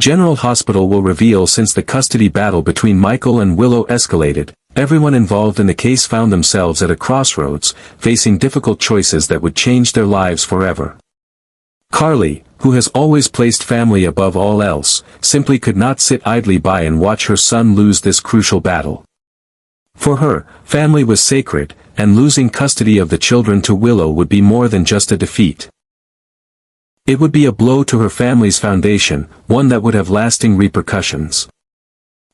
General Hospital will reveal. Since the custody battle between Michael and Willow escalated, everyone involved in the case found themselves at a crossroads, facing difficult choices that would change their lives forever. Carly, who has always placed family above all else, simply could not sit idly by and watch her son lose this crucial battle. For her, family was sacred, and losing custody of the children to Willow would be more than just a defeat. It would be a blow to her family's foundation, one that would have lasting repercussions.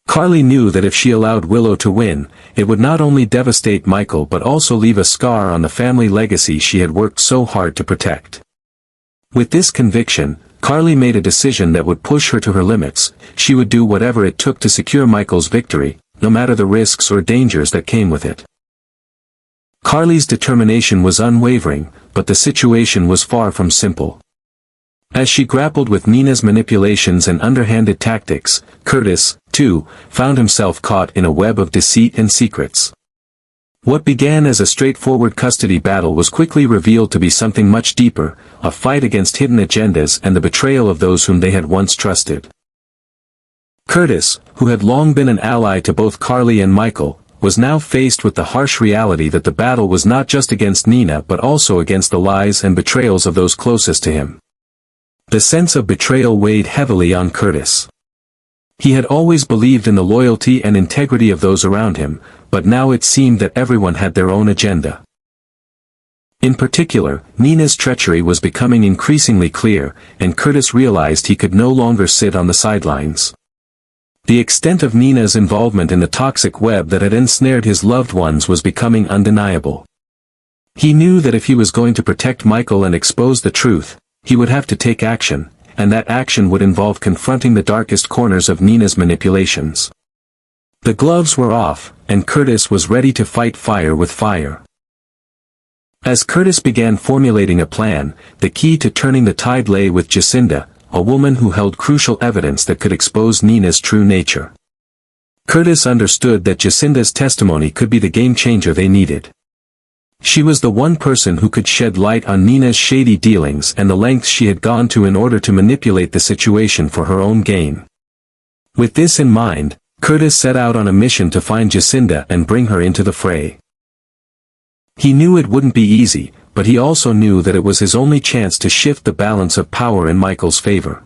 Carly knew that if she allowed Willow to win, it would not only devastate Michael but also leave a scar on the family legacy she had worked so hard to protect. With this conviction, Carly made a decision that would push her to her limits. She would do whatever it took to secure Michael's victory, no matter the risks or dangers that came with it. Carly's determination was unwavering, but the situation was far from simple. As she grappled with Nina's manipulations and underhanded tactics, Curtis, too, found himself caught in a web of deceit and secrets. What began as a straightforward custody battle was quickly revealed to be something much deeper, a fight against hidden agendas and the betrayal of those whom they had once trusted. Curtis, who had long been an ally to both Carly and Michael, was now faced with the harsh reality that the battle was not just against Nina but also against the lies and betrayals of those closest to him. The sense of betrayal weighed heavily on Curtis. He had always believed in the loyalty and integrity of those around him, but now it seemed that everyone had their own agenda. In particular, Nina's treachery was becoming increasingly clear, and Curtis realized he could no longer sit on the sidelines. The extent of Nina's involvement in the toxic web that had ensnared his loved ones was becoming undeniable. He knew that if he was going to protect Michael and expose the truth, he would have to take action, and that action would involve confronting the darkest corners of Nina's manipulations. The gloves were off, and Curtis was ready to fight fire with fire. As Curtis began formulating a plan, the key to turning the tide lay with Jacinda, a woman who held crucial evidence that could expose Nina's true nature. Curtis understood that Jacinda's testimony could be the game-changer they needed. She was the one person who could shed light on Nina's shady dealings and the lengths she had gone to in order to manipulate the situation for her own gain. With this in mind, Curtis set out on a mission to find Jacinda and bring her into the fray. He knew it wouldn't be easy, but he also knew that it was his only chance to shift the balance of power in Michael's favor.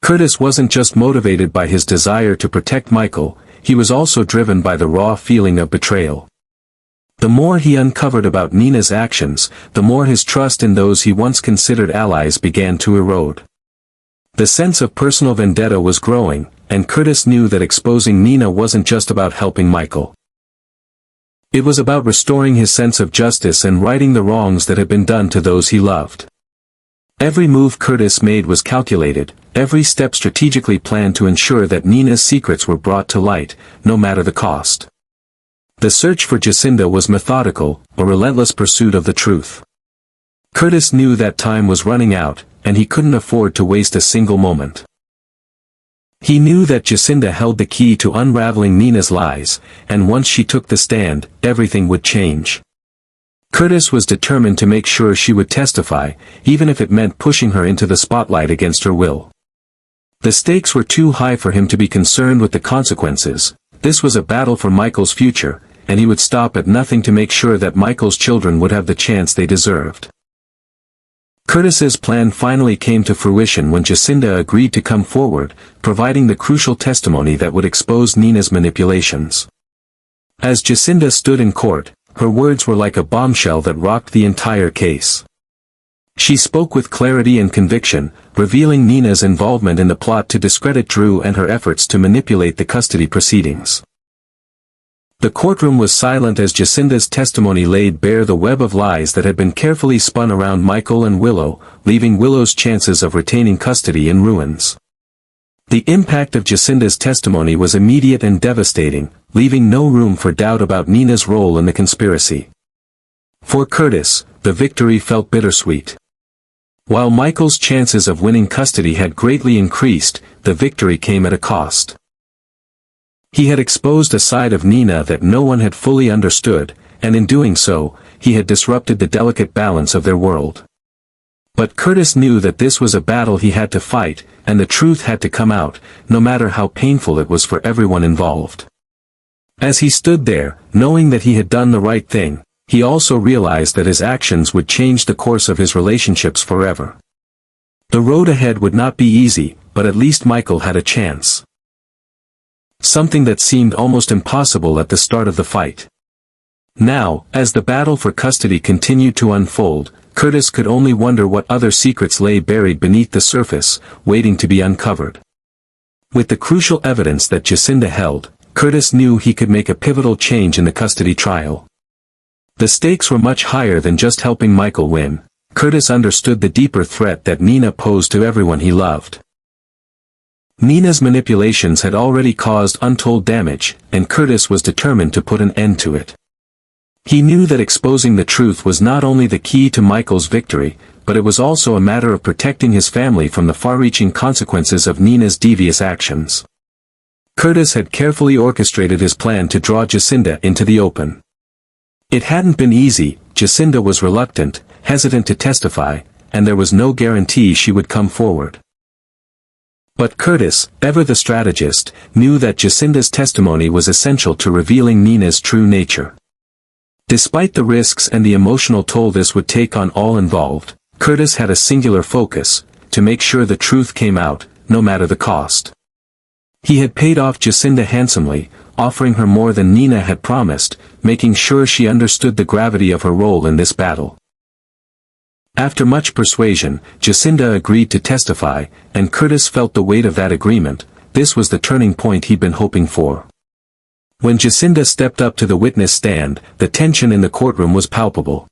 Curtis wasn't just motivated by his desire to protect Michael, he was also driven by the raw feeling of betrayal. The more he uncovered about Nina's actions, the more his trust in those he once considered allies began to erode. The sense of personal vendetta was growing, and Curtis knew that exposing Nina wasn't just about helping Michael. It was about restoring his sense of justice and righting the wrongs that had been done to those he loved. Every move Curtis made was calculated, every step strategically planned to ensure that Nina's secrets were brought to light, no matter the cost. The search for Jacinda was methodical, a relentless pursuit of the truth. Curtis knew that time was running out, and he couldn't afford to waste a single moment. He knew that Jacinda held the key to unraveling Nina's lies, and once she took the stand, everything would change. Curtis was determined to make sure she would testify, even if it meant pushing her into the spotlight against her will. The stakes were too high for him to be concerned with the consequences. This was a battle for Michael's future, and he would stop at nothing to make sure that Michael's children would have the chance they deserved. Curtis's plan finally came to fruition when Jacinda agreed to come forward, providing the crucial testimony that would expose Nina's manipulations. As Jacinda stood in court, her words were like a bombshell that rocked the entire case. She spoke with clarity and conviction, revealing Nina's involvement in the plot to discredit Drew and her efforts to manipulate the custody proceedings. The courtroom was silent as Jacinda's testimony laid bare the web of lies that had been carefully spun around Michael and Willow, leaving Willow's chances of retaining custody in ruins. The impact of Jacinda's testimony was immediate and devastating, leaving no room for doubt about Nina's role in the conspiracy. For Curtis, the victory felt bittersweet. While Michael's chances of winning custody had greatly increased, the victory came at a cost. He had exposed a side of Nina that no one had fully understood, and in doing so, he had disrupted the delicate balance of their world. But Curtis knew that this was a battle he had to fight, and the truth had to come out, no matter how painful it was for everyone involved. As he stood there, knowing that he had done the right thing, he also realized that his actions would change the course of his relationships forever. The road ahead would not be easy, but at least Michael had a chance. Something that seemed almost impossible at the start of the fight. Now, as the battle for custody continued to unfold, Curtis could only wonder what other secrets lay buried beneath the surface, waiting to be uncovered. With the crucial evidence that Jacinda held, Curtis knew he could make a pivotal change in the custody trial. The stakes were much higher than just helping Michael win. Curtis understood the deeper threat that Nina posed to everyone he loved. Nina's manipulations had already caused untold damage, and Curtis was determined to put an end to it. He knew that exposing the truth was not only the key to Michael's victory, but it was also a matter of protecting his family from the far-reaching consequences of Nina's devious actions. Curtis had carefully orchestrated his plan to draw Jacinda into the open. It hadn't been easy. Jacinda was reluctant, hesitant to testify, and there was no guarantee she would come forward. But Curtis, ever the strategist, knew that Jacinda's testimony was essential to revealing Nina's true nature. Despite the risks and the emotional toll this would take on all involved, Curtis had a singular focus: to make sure the truth came out, no matter the cost. He had paid off Jacinda handsomely, offering her more than Nina had promised, making sure she understood the gravity of her role in this battle. After much persuasion, Jacinda agreed to testify, and Curtis felt the weight of that agreement. This was the turning point he'd been hoping for. When Jacinda stepped up to the witness stand, the tension in the courtroom was palpable.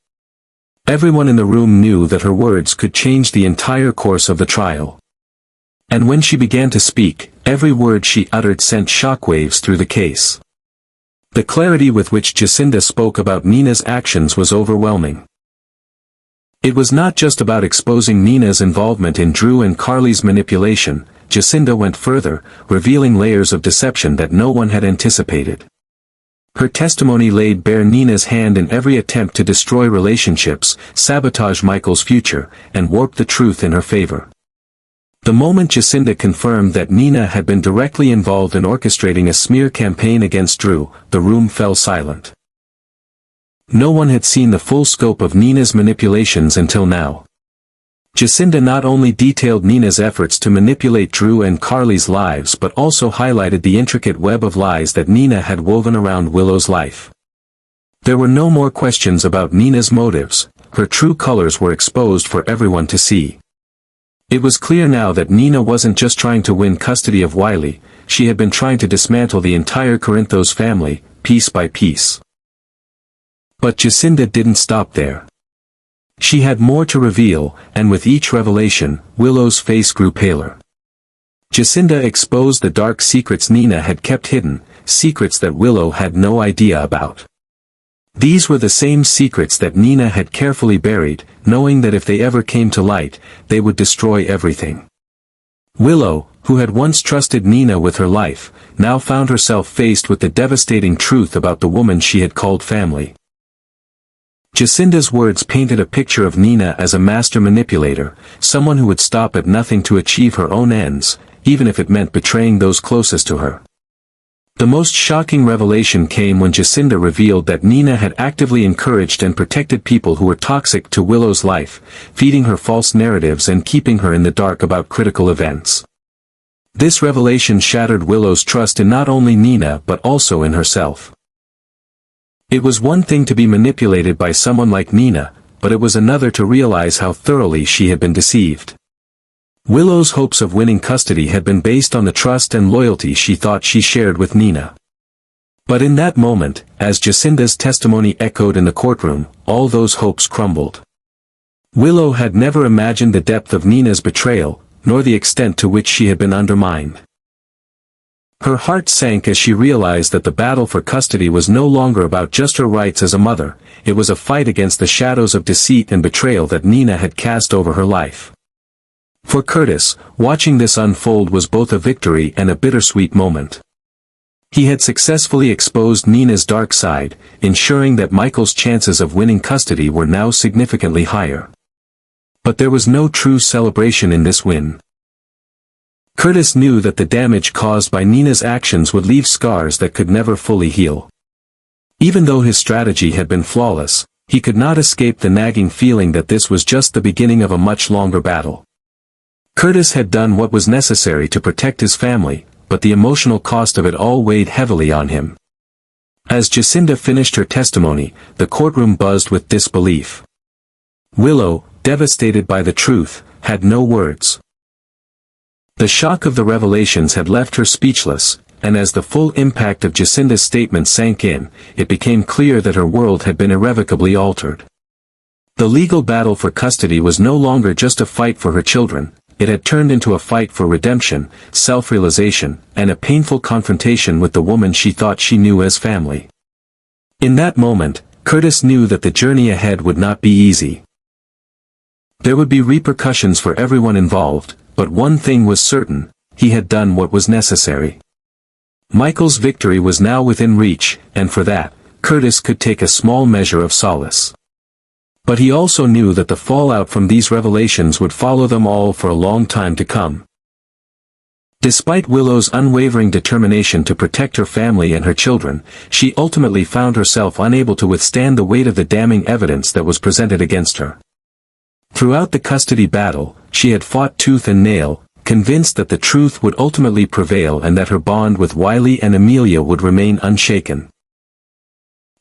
Everyone in the room knew that her words could change the entire course of the trial. And when she began to speak, every word she uttered sent shockwaves through the case. The clarity with which Jacinda spoke about Nina's actions was overwhelming. It was not just about exposing Nina's involvement in Drew and Carly's manipulation. Jacinda went further, revealing layers of deception that no one had anticipated. Her testimony laid bare Nina's hand in every attempt to destroy relationships, sabotage Michael's future, and warp the truth in her favor. The moment Jacinda confirmed that Nina had been directly involved in orchestrating a smear campaign against Drew, the room fell silent. No one had seen the full scope of Nina's manipulations until now. Jacinda not only detailed Nina's efforts to manipulate Drew and Carly's lives but also highlighted the intricate web of lies that Nina had woven around Willow's life. There were no more questions about Nina's motives. Her true colors were exposed for everyone to see. It was clear now that Nina wasn't just trying to win custody of Wiley, she had been trying to dismantle the entire Corinthos family, piece by piece. But Jacinda didn't stop there. She had more to reveal, and with each revelation, Willow's face grew paler. Jacinda exposed the dark secrets Nina had kept hidden, secrets that Willow had no idea about. These were the same secrets that Nina had carefully buried, knowing that if they ever came to light, they would destroy everything. Willow, who had once trusted Nina with her life, now found herself faced with the devastating truth about the woman she had called family. Jacinda's words painted a picture of Nina as a master manipulator, someone who would stop at nothing to achieve her own ends, even if it meant betraying those closest to her. The most shocking revelation came when Jacinda revealed that Nina had actively encouraged and protected people who were toxic to Willow's life, feeding her false narratives and keeping her in the dark about critical events. This revelation shattered Willow's trust in not only Nina but also in herself. It was one thing to be manipulated by someone like Nina, but it was another to realize how thoroughly she had been deceived. Willow's hopes of winning custody had been based on the trust and loyalty she thought she shared with Nina. But in that moment, as Jacinda's testimony echoed in the courtroom, all those hopes crumbled. Willow had never imagined the depth of Nina's betrayal, nor the extent to which she had been undermined. Her heart sank as she realized that the battle for custody was no longer about just her rights as a mother, it was a fight against the shadows of deceit and betrayal that Nina had cast over her life. For Curtis, watching this unfold was both a victory and a bittersweet moment. He had successfully exposed Nina's dark side, ensuring that Michael's chances of winning custody were now significantly higher. But there was no true celebration in this win. Curtis knew that the damage caused by Nina's actions would leave scars that could never fully heal. Even though his strategy had been flawless, he could not escape the nagging feeling that this was just the beginning of a much longer battle. Curtis had done what was necessary to protect his family, but the emotional cost of it all weighed heavily on him. As Jacinda finished her testimony, the courtroom buzzed with disbelief. Willow, devastated by the truth, had no words. The shock of the revelations had left her speechless, and as the full impact of Jacinda's statement sank in, it became clear that her world had been irrevocably altered. The legal battle for custody was no longer just a fight for her children, it had turned into a fight for redemption, self-realization, and a painful confrontation with the woman she thought she knew as family. In that moment, Curtis knew that the journey ahead would not be easy. There would be repercussions for everyone involved, but one thing was certain, he had done what was necessary. Michael's victory was now within reach, and for that, Curtis could take a small measure of solace. But he also knew that the fallout from these revelations would follow them all for a long time to come. Despite Willow's unwavering determination to protect her family and her children, she ultimately found herself unable to withstand the weight of the damning evidence that was presented against her. Throughout the custody battle, she had fought tooth and nail, convinced that the truth would ultimately prevail and that her bond with Wiley and Amelia would remain unshaken.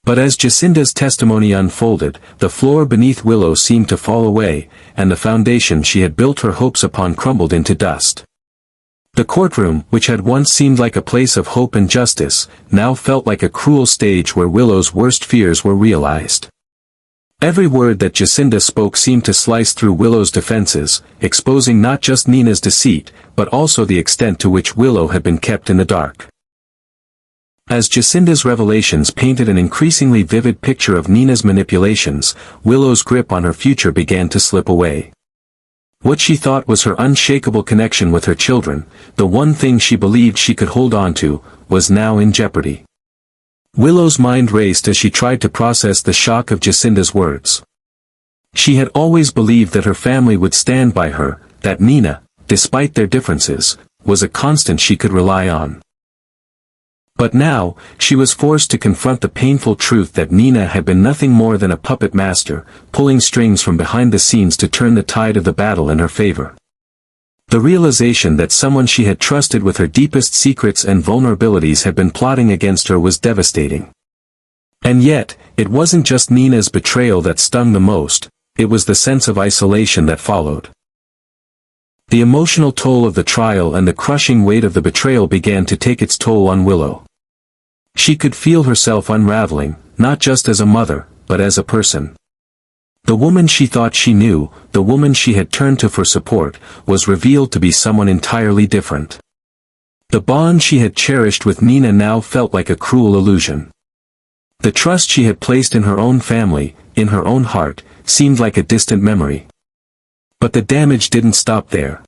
But as Jacinda's testimony unfolded, the floor beneath Willow seemed to fall away, and the foundation she had built her hopes upon crumbled into dust. The courtroom, which had once seemed like a place of hope and justice, now felt like a cruel stage where Willow's worst fears were realized. Every word that Jacinda spoke seemed to slice through Willow's defenses, exposing not just Nina's deceit, but also the extent to which Willow had been kept in the dark. As Jacinda's revelations painted an increasingly vivid picture of Nina's manipulations, Willow's grip on her future began to slip away. What she thought was her unshakable connection with her children, the one thing she believed she could hold on to, was now in jeopardy. Willow's mind raced as she tried to process the shock of Jacinda's words. She had always believed that her family would stand by her, that Nina, despite their differences, was a constant she could rely on. But now, she was forced to confront the painful truth that Nina had been nothing more than a puppet master, pulling strings from behind the scenes to turn the tide of the battle in her favor. The realization that someone she had trusted with her deepest secrets and vulnerabilities had been plotting against her was devastating. And yet, it wasn't just Nina's betrayal that stung the most, it was the sense of isolation that followed. The emotional toll of the trial and the crushing weight of the betrayal began to take its toll on Willow. She could feel herself unraveling, not just as a mother, but as a person. The woman she thought she knew, the woman she had turned to for support, was revealed to be someone entirely different. The bond she had cherished with Nina now felt like a cruel illusion. The trust she had placed in her own family, in her own heart, seemed like a distant memory. But the damage didn't stop there.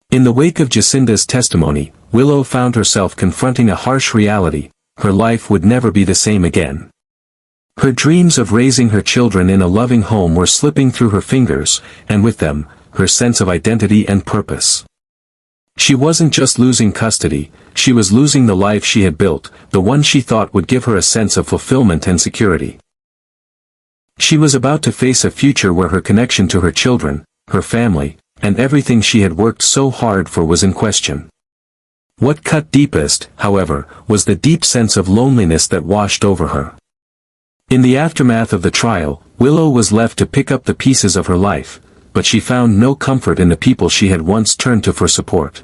In the wake of Jacinda's testimony, Willow found herself confronting a harsh reality: her life would never be the same again. Her dreams of raising her children in a loving home were slipping through her fingers, and with them, her sense of identity and purpose. She wasn't just losing custody, she was losing the life she had built, the one she thought would give her a sense of fulfillment and security. She was about to face a future where her connection to her children, her family, and everything she had worked so hard for was in question. What cut deepest, however, was the deep sense of loneliness that washed over her. In the aftermath of the trial, Willow was left to pick up the pieces of her life, but she found no comfort in the people she had once turned to for support.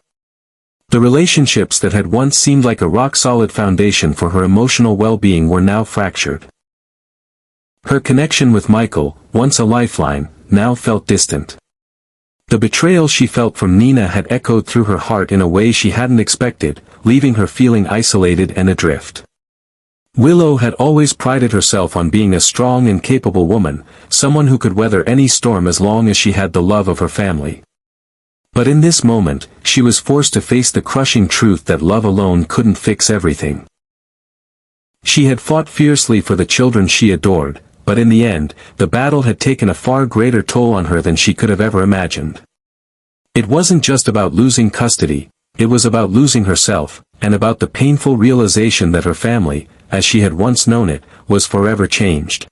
The relationships that had once seemed like a rock-solid foundation for her emotional well-being were now fractured. Her connection with Michael, once a lifeline, now felt distant. The betrayal she felt from Nina had echoed through her heart in a way she hadn't expected, leaving her feeling isolated and adrift. Willow had always prided herself on being a strong and capable woman, someone who could weather any storm as long as she had the love of her family. But in this moment, she was forced to face the crushing truth that love alone couldn't fix everything. She had fought fiercely for the children she adored, but in the end, the battle had taken a far greater toll on her than she could have ever imagined. It wasn't just about losing custody, it was about losing herself, and about the painful realization that her family, as she had once known it, was forever changed.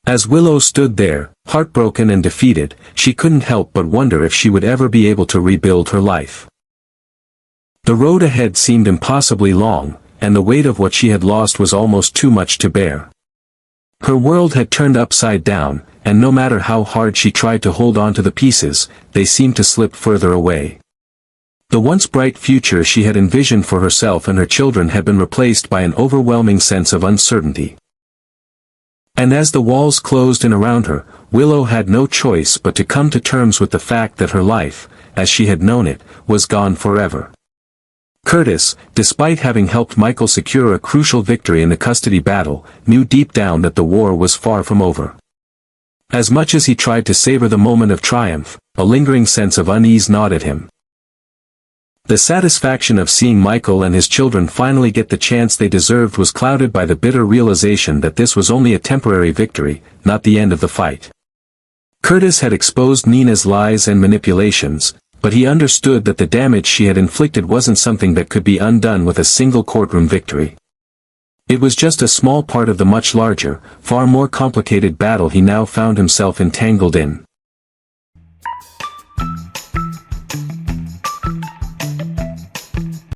As Willow stood there, heartbroken and defeated, she couldn't help but wonder if she would ever be able to rebuild her life. The road ahead seemed impossibly long, and the weight of what she had lost was almost too much to bear. Her world had turned upside down, and no matter how hard she tried to hold on to the pieces, they seemed to slip further away. The once bright future she had envisioned for herself and her children had been replaced by an overwhelming sense of uncertainty. And as the walls closed in around her, Willow had no choice but to come to terms with the fact that her life, as she had known it, was gone forever. Curtis, despite having helped Michael secure a crucial victory in the custody battle, knew deep down that the war was far from over. As much as he tried to savor the moment of triumph, a lingering sense of unease gnawed at him. The satisfaction of seeing Michael and his children finally get the chance they deserved was clouded by the bitter realization that this was only a temporary victory, not the end of the fight. Curtis had exposed Nina's lies and manipulations, but he understood that the damage she had inflicted wasn't something that could be undone with a single courtroom victory. It was just a small part of the much larger, far more complicated battle he now found himself entangled in.